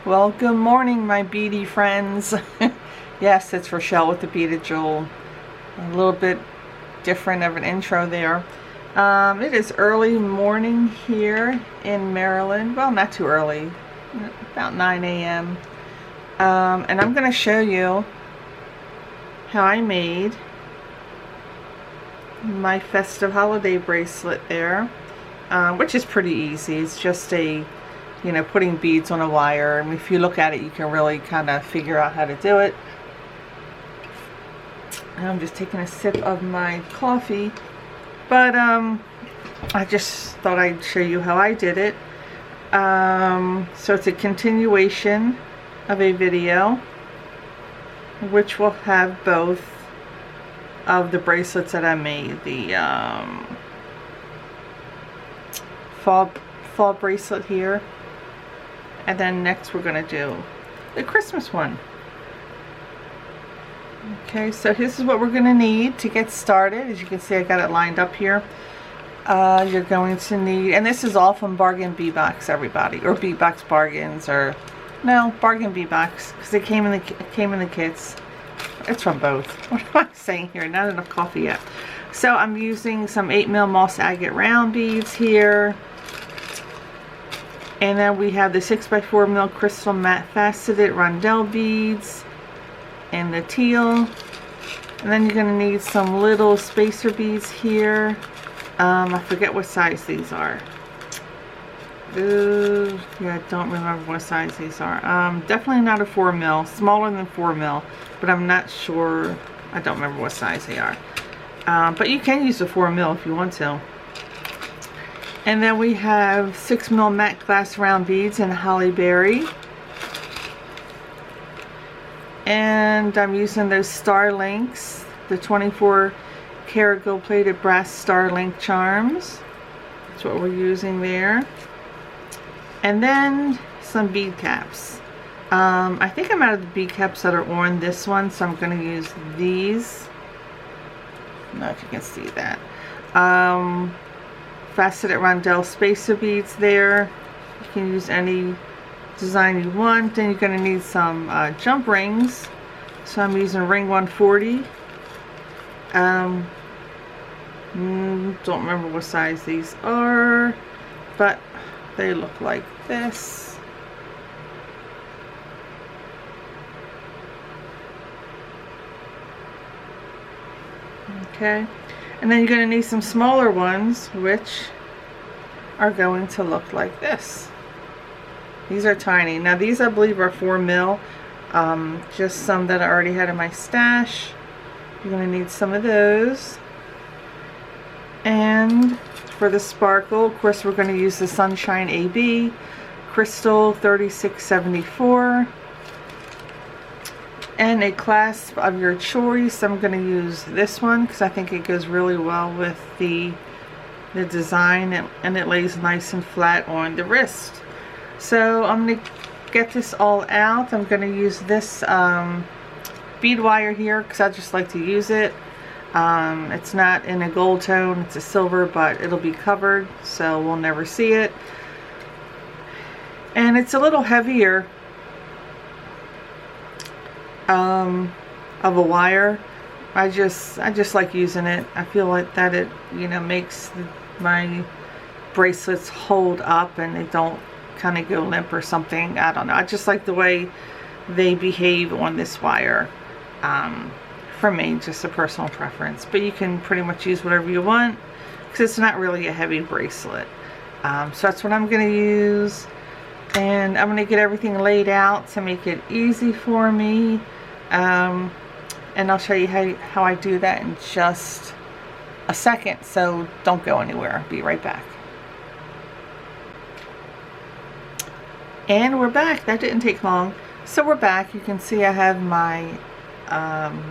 Well, good morning, my beady friends. Yes, it's Rochelle with the Beaded Jewel. A little bit different of an intro there. It is early morning here in Maryland. Well, not too early, about 9 a.m. And I'm going to show you how I made my festive holiday bracelet there, which is pretty easy. It's just putting beads on a wire, and if you look at it you can really kind of figure out how to do it. I'm just taking a sip of my coffee, but I just thought I'd show you how I did it. So it's a continuation of a video which will have both of the bracelets that I made. The fall bracelet here, and then next we're going to do the Christmas one. Okay, so this is what we're going to need to get started. As you can see, I got it lined up here. You're going to need, and this is all from Bargain Bee Box, everybody, or Bee Box Bargains, or no, Bargain Bee Box, because it came in the kits. It's from both. What am I saying here? Not enough coffee yet. So I'm using some 8mm moss agate round beads here. And then we have the 6x4mm crystal matte faceted rondelle beads and the teal. And then you're going to need some little spacer beads here. I forget what size these are. Yeah, I don't remember what size these are. Definitely not a 4mm, smaller than 4mm, but I'm not sure. I don't remember what size they are. But you can use a 4mm if you want to. And then we have 6mm matte glass round beads in holly berry. And I'm using those star links, the 24 karat gold plated brass star link charms. That's what we're using there. And then some bead caps. I think I'm out of the bead caps that are on this one, so I'm going to use these. I don't know if you can see that. Faceted rondelle spacer beads there. You can use any design you want. Then you're going to need some jump rings. So I'm using ring 140. Don't remember what size these are, but they look like this. Okay, and then you're going to need some smaller ones, which are going to look like this. These are tiny. Now these I believe are 4mm, just some that I already had in my stash. You're going to need some of those. And for the sparkle, of course, we're going to use the Sunshine AB Crystal 3674. And a clasp of your choice. I'm going to use this one because I think it goes really well with the design, and it lays nice and flat on the wrist. So I'm going to get this all out. I'm going to use this bead wire here because I just like to use it. It's not in a gold tone, it's a silver, but it'll be covered, so we'll never see it. And it's a little heavier of a wire. I just like using it. I feel like that it makes my bracelets hold up and they don't kind of go limp or something. I don't know, I just like the way they behave on this wire. For me, just a personal preference, but you can pretty much use whatever you want because it's not really a heavy bracelet. So that's what I'm going to use, and I'm going to get everything laid out to make it easy for me. And I'll show you how I do that in just a second, so don't go anywhere. I'll be right back. And we're back. That didn't take long. So we're back. You can see I have my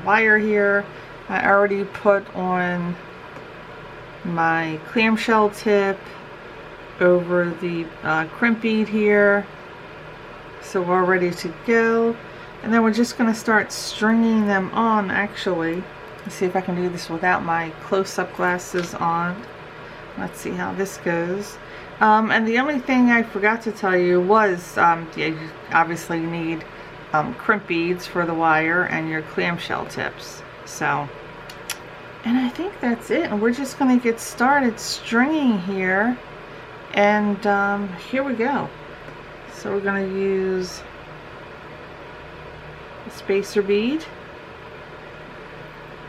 wire here. I already put on my clamshell tip over the crimp bead here, so we're ready to go. And then we're just going to start stringing them on. Actually, let's see if I can do this without my close-up glasses on. Let's see how this goes. And the only thing I forgot to tell you was, yeah, you obviously need crimp beads for the wire and your clamshell tips. So, and I think that's it. And we're just going to get started stringing here. And here we go. So we're going to use a spacer bead.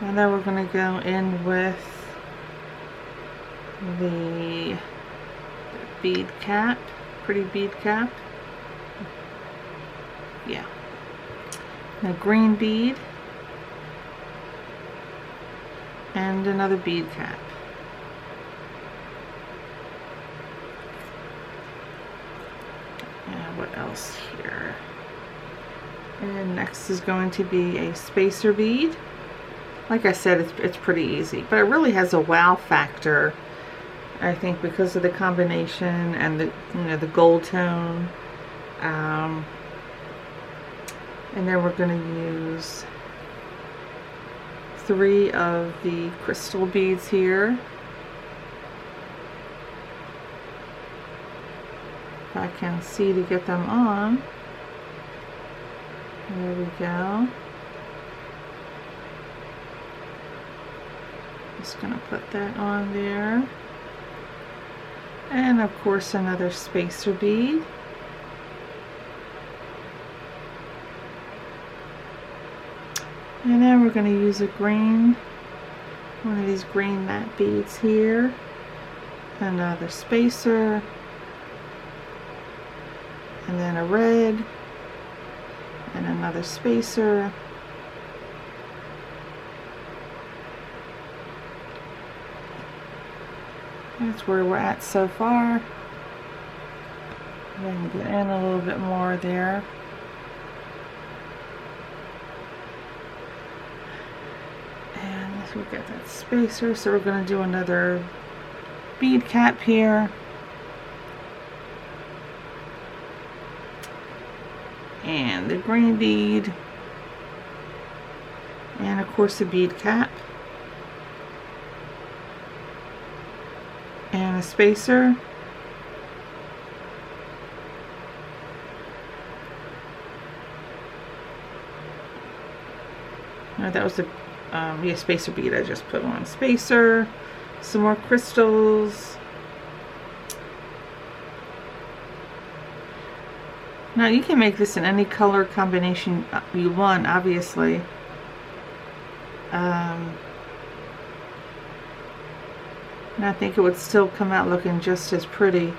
And then we're going to go in with the bead cap, pretty bead cap. Yeah. A green bead. And another bead cap. And what else here? And next is going to be a spacer bead. Like I said, it's pretty easy, but it really has a wow factor, I think, because of the combination and the gold tone. And then we're going to use 3 of the crystal beads here. If I can see to get them on. There we go. Just going to put that on there. And of course another spacer bead. And then we're going to use a green, one of these green matte beads here. Another spacer. And then a red. And another spacer. That's where we're at so far. Then get in a little bit more there. And we got that spacer, so we're going to do another bead cap here. And the green bead. And of course the bead cap. And a spacer. No, that was the yeah, spacer bead I just put on. Spacer, some more crystals. Now you can make this in any color combination you want, obviously. And I think it would still come out looking just as pretty.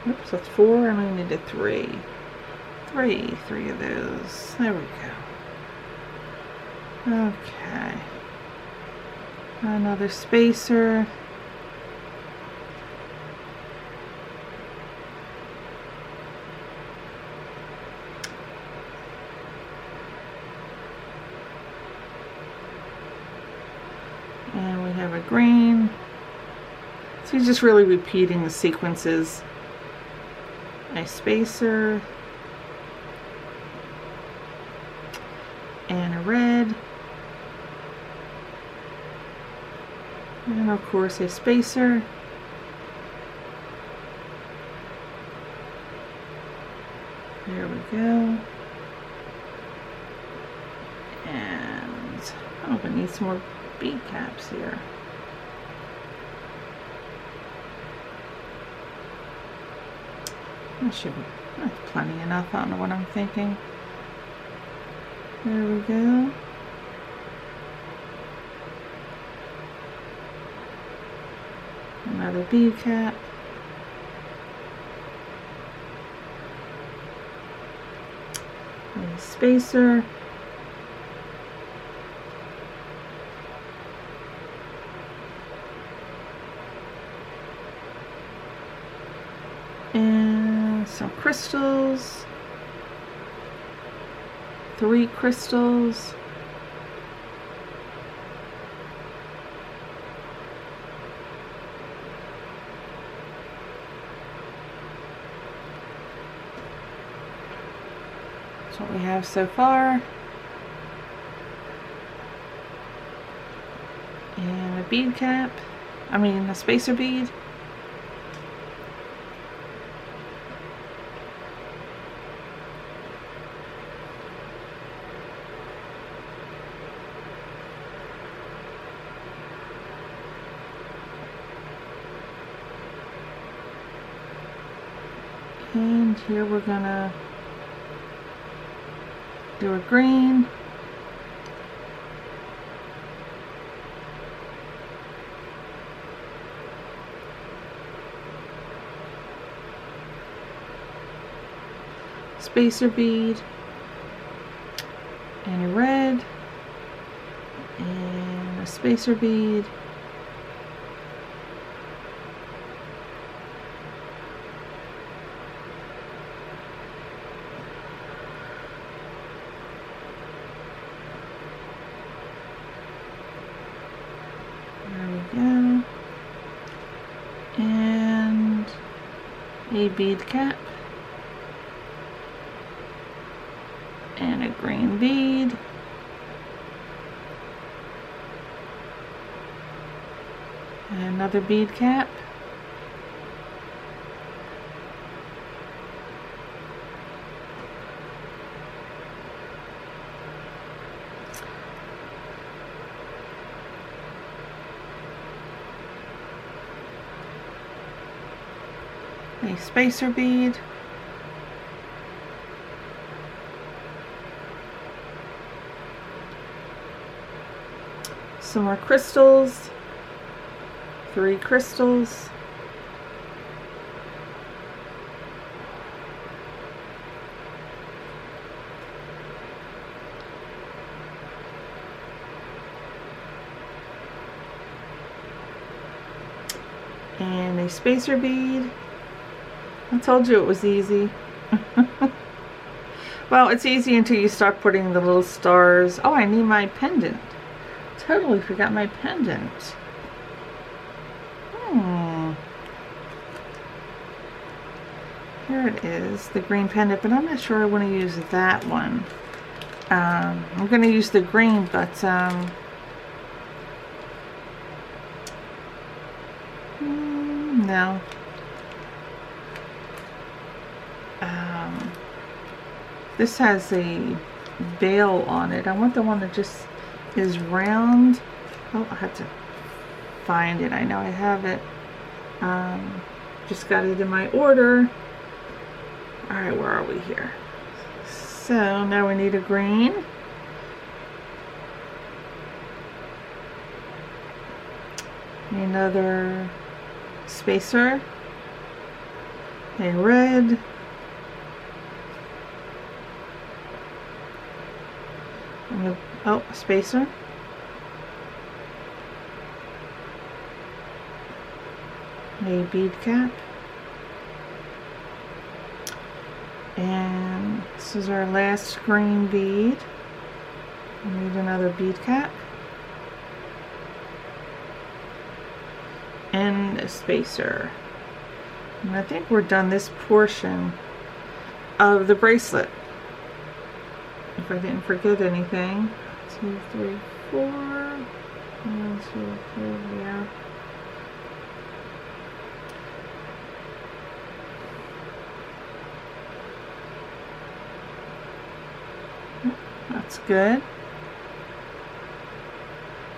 Oops, that's 4 and I needed 3. 3 of those. There we go. Okay. Another spacer. And we have a green. So you're just really repeating the sequences. A spacer. And a red. And of course a spacer. There we go. And oh, I need some more bead caps here. That should be, that's plenty enough. I don't know what I'm thinking. There we go. Another bead cap. A spacer. And some crystals. 3 crystals. That's what we have so far. And a bead cap. I mean a spacer bead. And here we're gonna do a green. Spacer bead. And a red. And a spacer bead. Go. And a bead cap and a green bead, and another bead cap, a spacer bead, some more crystals, 3 crystals, and a spacer bead. I told you it was easy. Well, it's easy until you start putting the little stars. Oh, I need my pendant. Totally forgot my pendant. Here it is, the green pendant, but I'm not sure I want to use that one. I'm going to use the green, but no. This has a veil on it. I want the one that just is round. Oh, I have to find it. I know I have it. Just got it in my order. Alright, where are we here? So now we need a green. Another spacer. A red. Oh, a spacer. A bead cap. And this is our last green bead. We need another bead cap. And a spacer. And I think we're done this portion of the bracelet. If I didn't forget anything. 2, 3, 4. 1, 2, 3, yeah. That's good.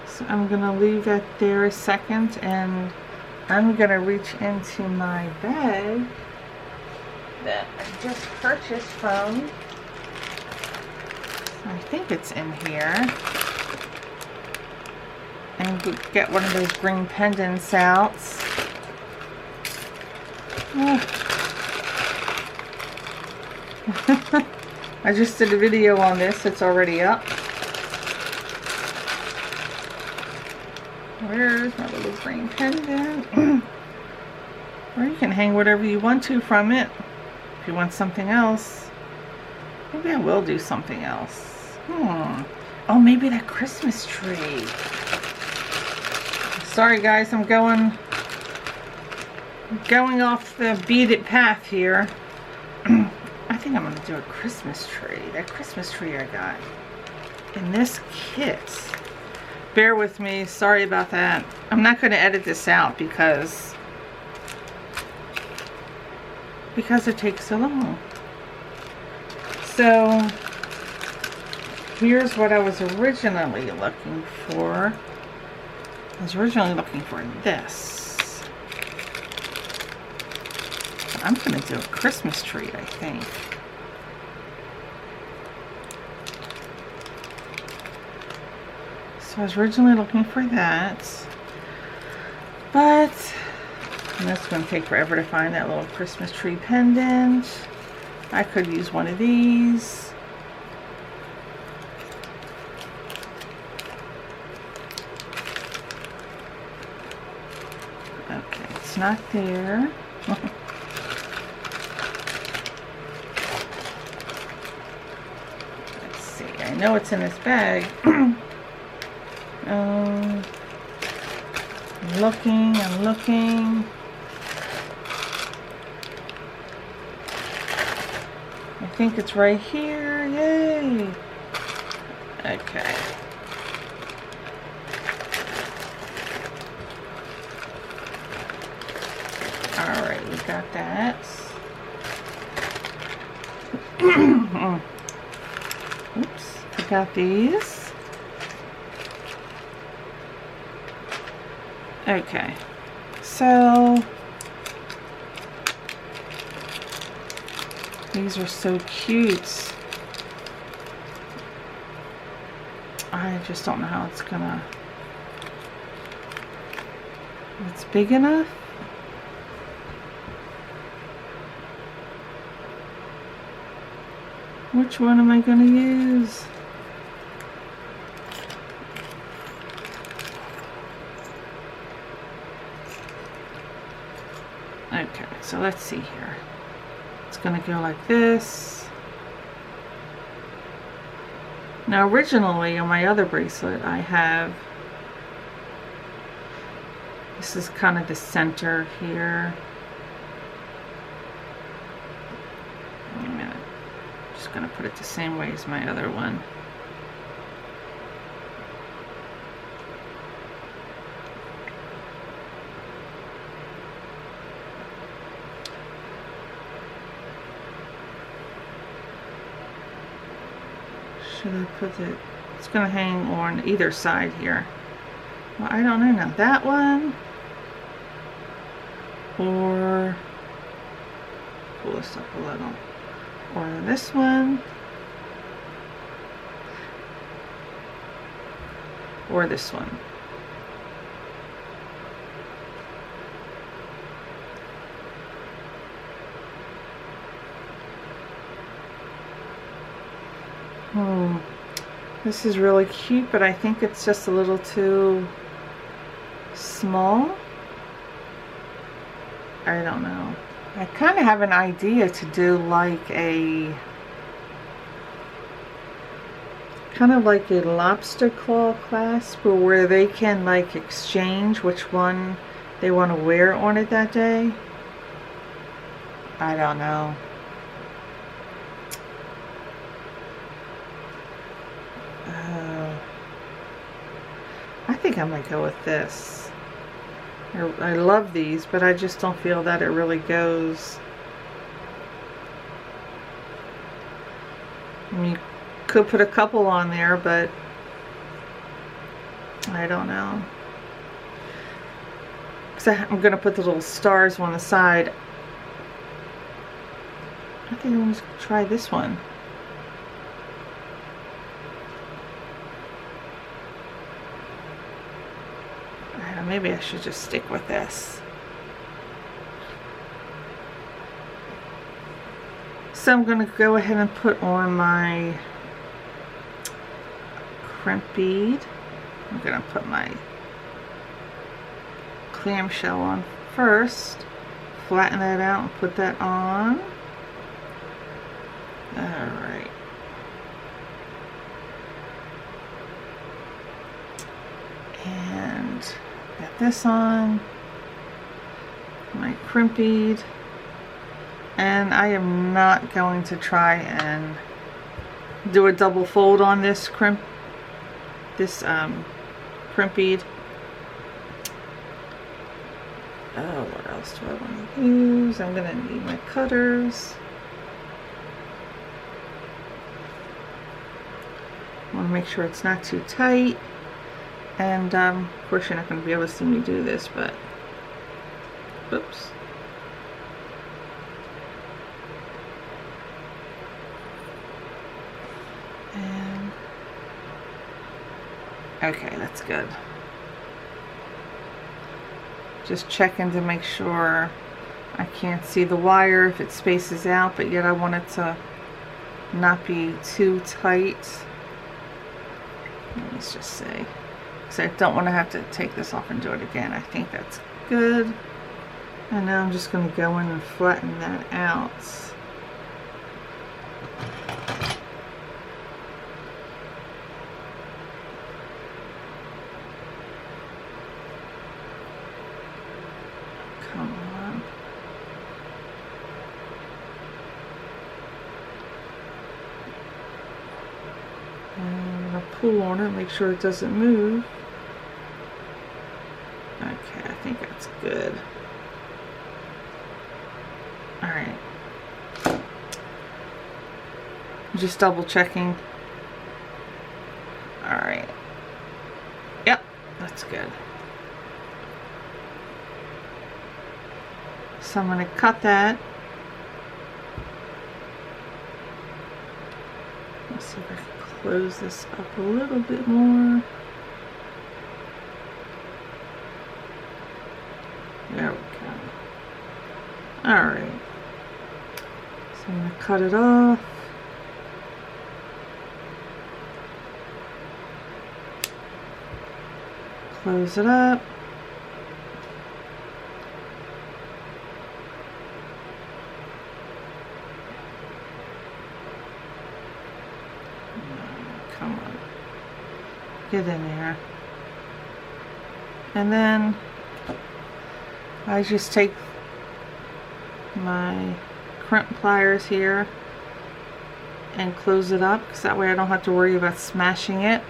So I'm going to leave that there a second, and I'm going to reach into my bag that I just purchased from. I think it's in here. And get one of those green pendants out. Oh. I just did a video on this. It's already up. Where's my little green pendant? Or you can hang whatever you want to from it. If you want something else. Maybe I will do something else. Oh, maybe that Christmas tree. Sorry guys, I'm going off the beaded path here. I think I'm going to do a Christmas tree. That Christmas tree I got in this kit. bear with me. Sorry about that. I'm not going to edit this out because it takes so long. So here's what I was originally looking for. I was originally looking for this. But I'm going to do a Christmas tree, I think. So I was originally looking for that. But that's going to take forever to find that little Christmas tree pendant. I could use one of these. Okay, it's not there. Let's see, I know it's in this bag. I'm looking. I think it's right here. Yay! Okay. Alright, we got that. Oops, we got these. Okay, so these are so cute. I just don't know how it's gonna, it's big enough. Which one am I gonna use? Okay, so let's see here. It's gonna go like this. Now originally on my other bracelet I have, this is kind of the center here. Wait a minute. I'm just gonna put it the same way as my other one. Should I put it? It's going to hang on either side here. Well, I don't know now. That one, or pull this up a little, or this one, or this one. This is really cute, but I think it's just a little too small. I don't know. I kind of have an idea to do like a lobster claw clasp, where they can like exchange which one they want to wear on it that day. I don't know. I think I might go with this. I love these, but I just don't feel that it really goes. I mean, you could put a couple on there, but I don't know. Because I'm going to put the little stars on the side. I think I'm going to try this one. Maybe I should just stick with this. So I'm going to go ahead and put on my crimp bead. I'm going to put my clamshell on first. Flatten that out and put that on. Alright. And got this on, my crimp bead, and I am not going to try and do a double fold on this print bead. Oh, what else do I want to use? I'm going to need my cutters. I want to make sure it's not too tight. And of course you're not going to be able to see me do this, but oops. And okay, that's good. Just checking to make sure I can't see the wire if it spaces out, but yet I want it to not be too tight. Let's just see. So I don't want to have to take this off and do it again. I think that's good. And now I'm just going to go in and flatten that out. Come on. And I'm going to pull on it, make sure it doesn't move. Okay, I think that's good. Alright. Just double checking. Alright. Yep, that's good. So I'm going to cut that. Let's see if I can close this up a little bit more. There we go. Alright. So I'm going to cut it off. Close it up. Come on. Get in there. And then I just take my crimp pliers here and close it up, because that way I don't have to worry about smashing it.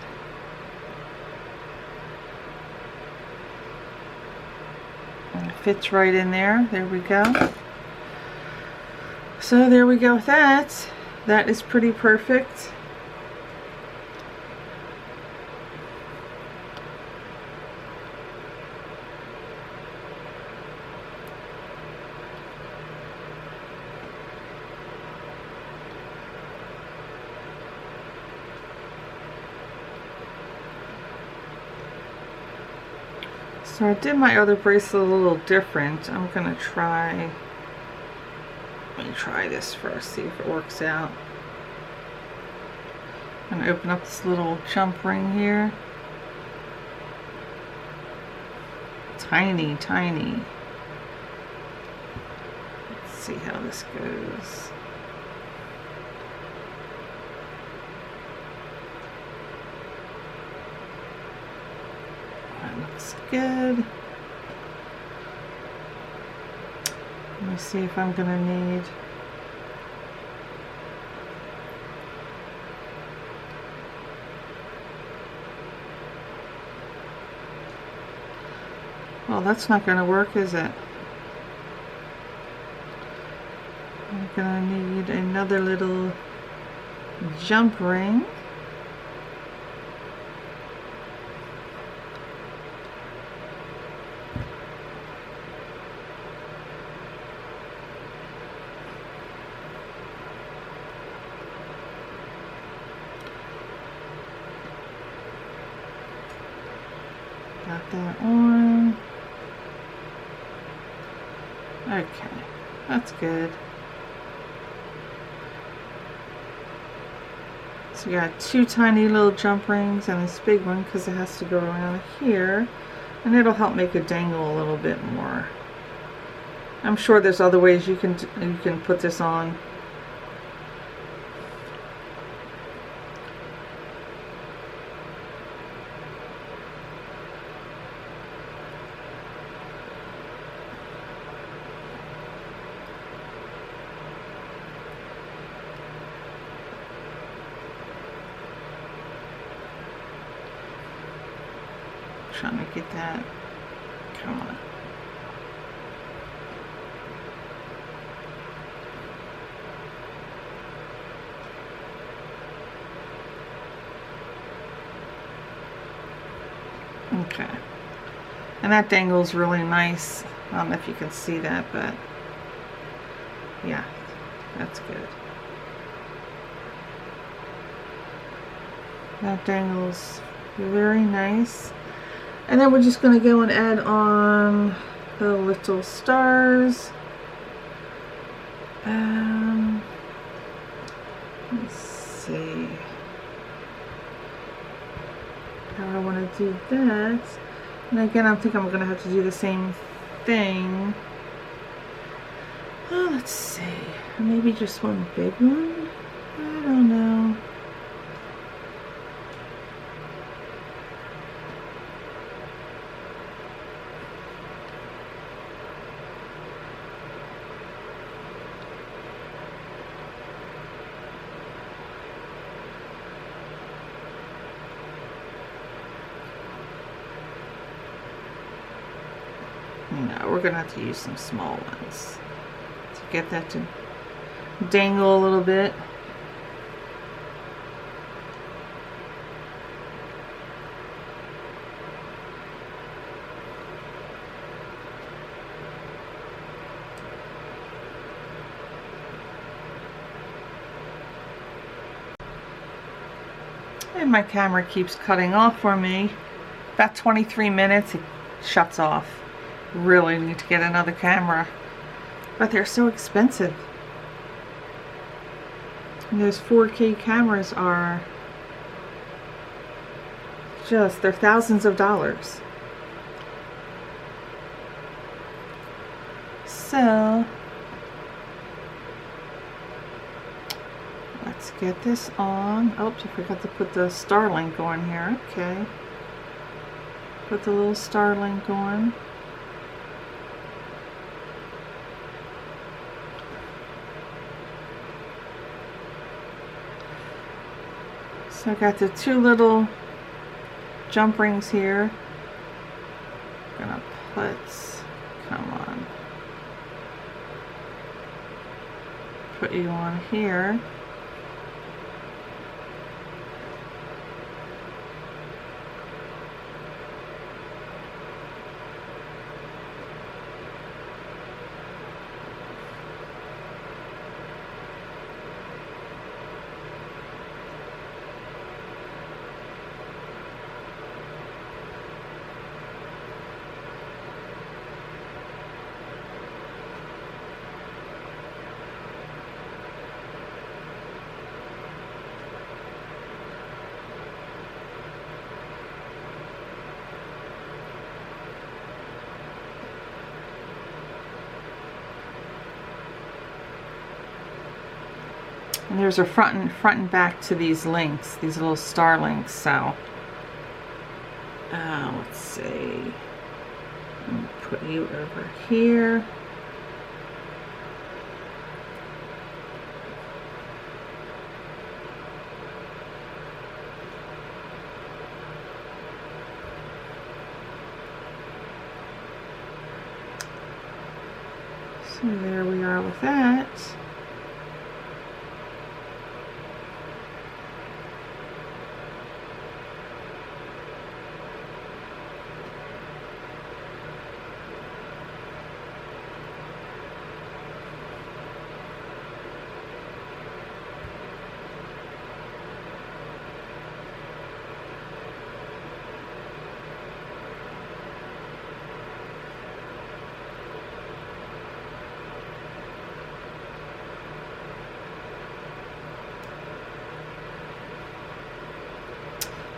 And it fits right in there. There we go. So there we go with that. That is pretty perfect. So I did my other bracelet a little different. I'm gonna try, let me try this first, see if it works out. I'm gonna open up this little jump ring here. Tiny, tiny. Let's see how this goes. That looks good. Let me see if I'm gonna need well, that's not gonna work, is it? I'm gonna need another little jump ring. Got that on. Okay, that's good. So we got two tiny little jump rings and this big one because it has to go around here, and it'll help make it dangle a little bit more. I'm sure there's other ways you can put this on. trying to get that. Come on. Okay. And that dangle's really nice. I don't know if you can see that, but yeah, that's good. That dangle's very nice. And then we're just going to go and add on the little stars. Let's see how I want to do that. And again, I think I'm going to have to do the same thing. Oh, let's see. Maybe just one big one? I don't know. No, we're gonna have to use some small ones to get that to dangle a little bit. And my camera keeps cutting off for me. About 23 minutes, it shuts off. Really need to get another camera, but they're so expensive. And those 4K cameras are just, they're thousands of dollars. So let's get this on. Oops, I forgot to put the star link on here. Okay, put the little star link on. So I got the two little jump rings here. I'm gonna put, come on, put you on here. And there's a front and back to these links, these little star links. So, let's see. Put you over here. So there we are with that.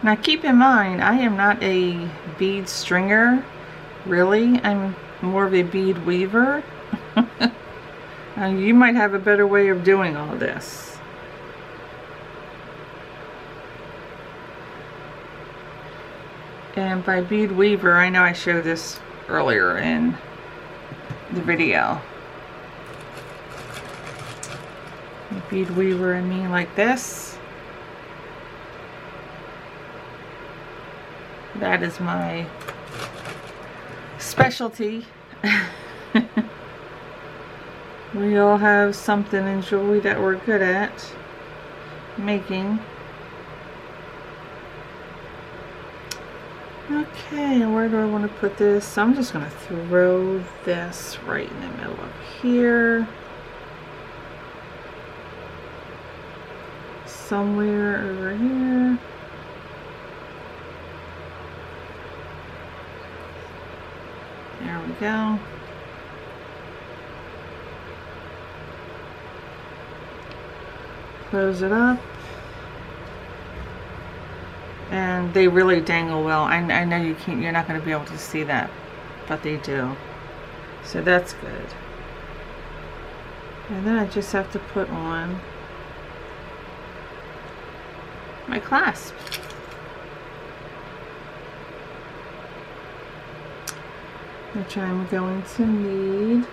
Now keep in mind, I am not a bead stringer, really. I'm more of a bead weaver. You might have a better way of doing all this. And by bead weaver, I know I showed this earlier in the video. Bead weaver, I mean like this. That is my specialty. We all have something in jewelry that we're good at making. Okay, where do I want to put this? So I'm just going to throw this right in the middle of here. Somewhere over here. There we go. Close it up. And they really dangle well. I know you can't, you're not going to be able to see that, but they do. So that's good. And then I just have to put on my clasp. Which I'm going to need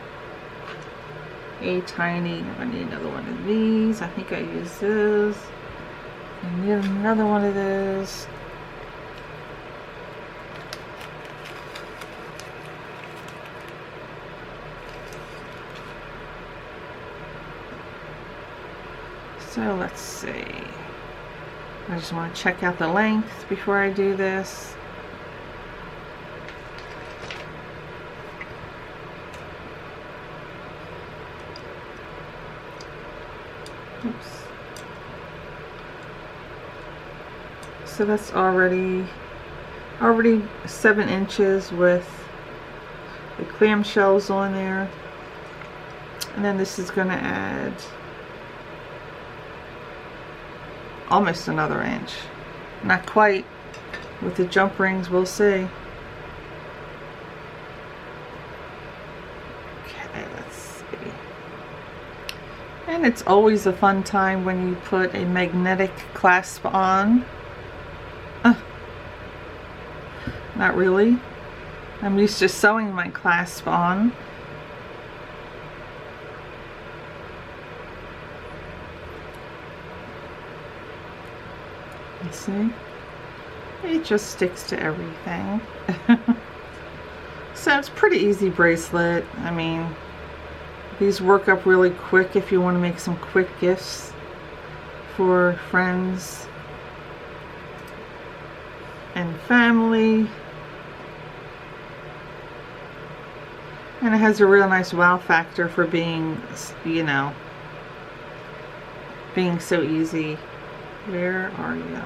a tiny, I need another one of these. I think I use this. I need another one of those. So let's see. I just want to check out the length before I do this. Oops. So that's already 7 inches with the clamshells on there. And then this is going to add almost another inch. Not quite. With the jump rings, we'll see. Okay, let's see. And it's always a fun time when you put a magnetic clasp on. Not really. I'm used to sewing my clasp on. You see? It just sticks to everything. So it's pretty easy bracelet. I mean, these work up really quick if you want to make some quick gifts for friends and family. And it has a real nice wow factor for being, you know, being so easy. Where are you?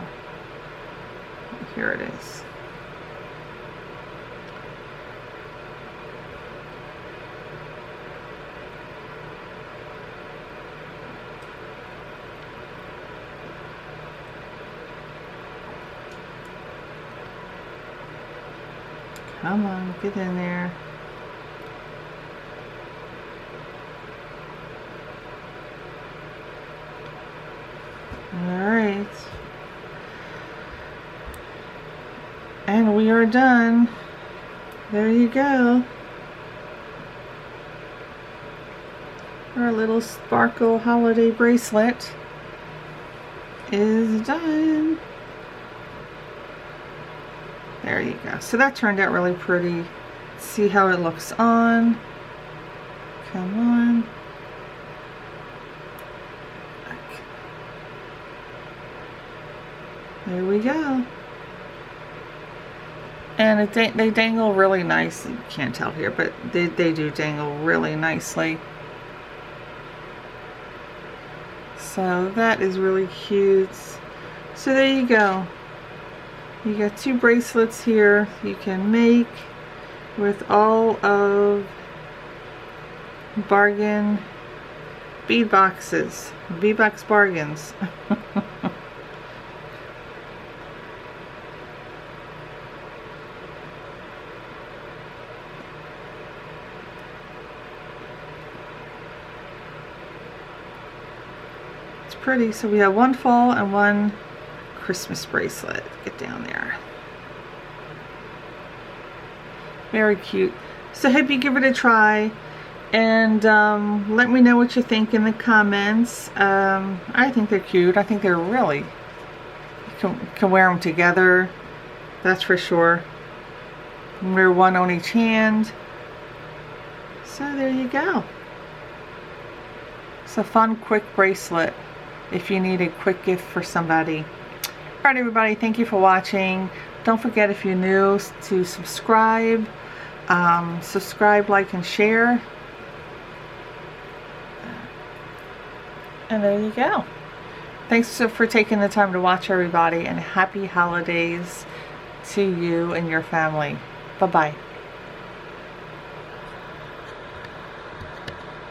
Here it is. Come on, get in there. Alright. And we are done. There you go. Our little sparkle holiday bracelet is done. There you go. So that turned out really pretty. Let's see how it looks on. Come on. There we go. And they dangle really nice. You can't tell here, but they do dangle really nicely. So that is really cute. So there you go. You got 2 bracelets here you can make with all of bargain bead boxes, bead box bargains. It's pretty. So we have 1 fall and 1 Christmas bracelet. Get down there. Very cute. So I hope you give it a try, and let me know what you think in the comments. I think they're cute. I think they're really, you can wear them together, that's for sure. Wear one on each hand. So there you go. It's a fun, quick bracelet if you need a quick gift for somebody. Alright everybody, thank you for watching. Don't forget, if you're new, to subscribe. Subscribe, like, and share. And there you go. Thanks for taking the time to watch, everybody, and happy holidays to you and your family. Bye-bye.